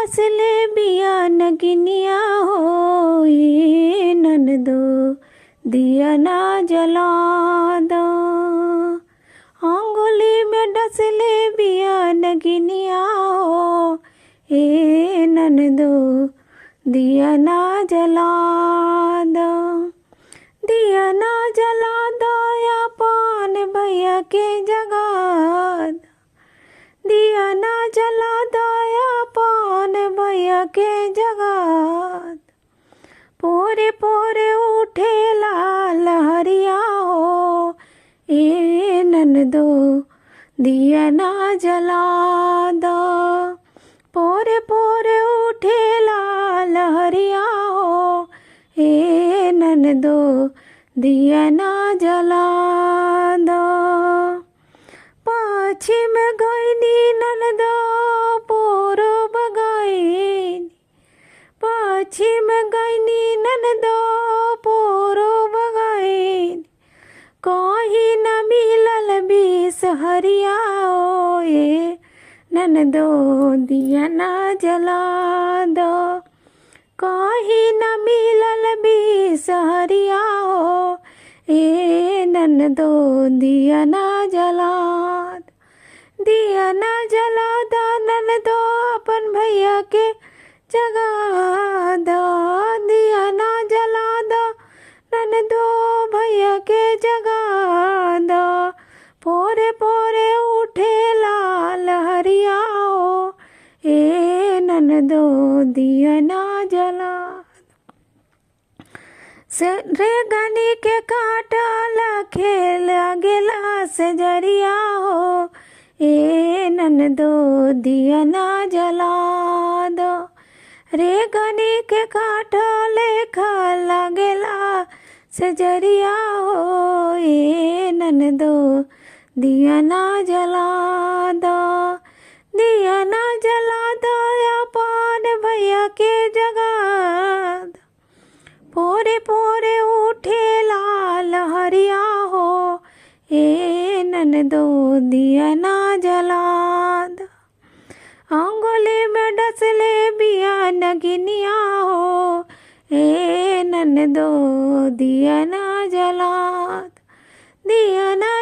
डसले बिया नगिनिया हो ये ननदो दिया ना जला दो। अंगुली में डसले बिया नगिनिया हो ये ननदो दिया ना जला दो। दिया ना जला दो या पान भैया के जगा दो। दिया ना जला दो या पान भैया के जगा दो। पोरे पोरे उठे लाल हरिया हो ए ननदो दिया ना जला दो। पोरे पोरे उठे लाल हरिया हो ए ननदो दिया ना जला दो। पश्चिम गईनी ननदो पूरब गईनी। पश्चिम गईनी ननदो पूरब गईनी। कहीं न मिलल बीस हरिया हो ये ननदो दिया ना जला दो। कहीं न मिलल बीस हरिया हो ए ननदो दिया ना जला दो। दिया ना जला दो ननदो अपन भैया के जगा दो। दिया ना जला दो ननदो भैया के जगा दो। पोरे पोरे उठे लाल हरिया हो ए ननदो दिया ना जला से रे गनी के काटल खेल गेला से जरिया हो ए ननदो दिया ना जला दो। रे गनी के काटल खल गेला से जरिया हो ए ननदो दिया ना जला दो। दिया ना जला दो या पान भैया के जगा दो। पोरे पोरे उठे लाल हरिया हो ए ननदो दिया ना जला दो। अंगुली में डसले बिया नगिनिया हो ए ननदो दिया ना जला दो। दिया ना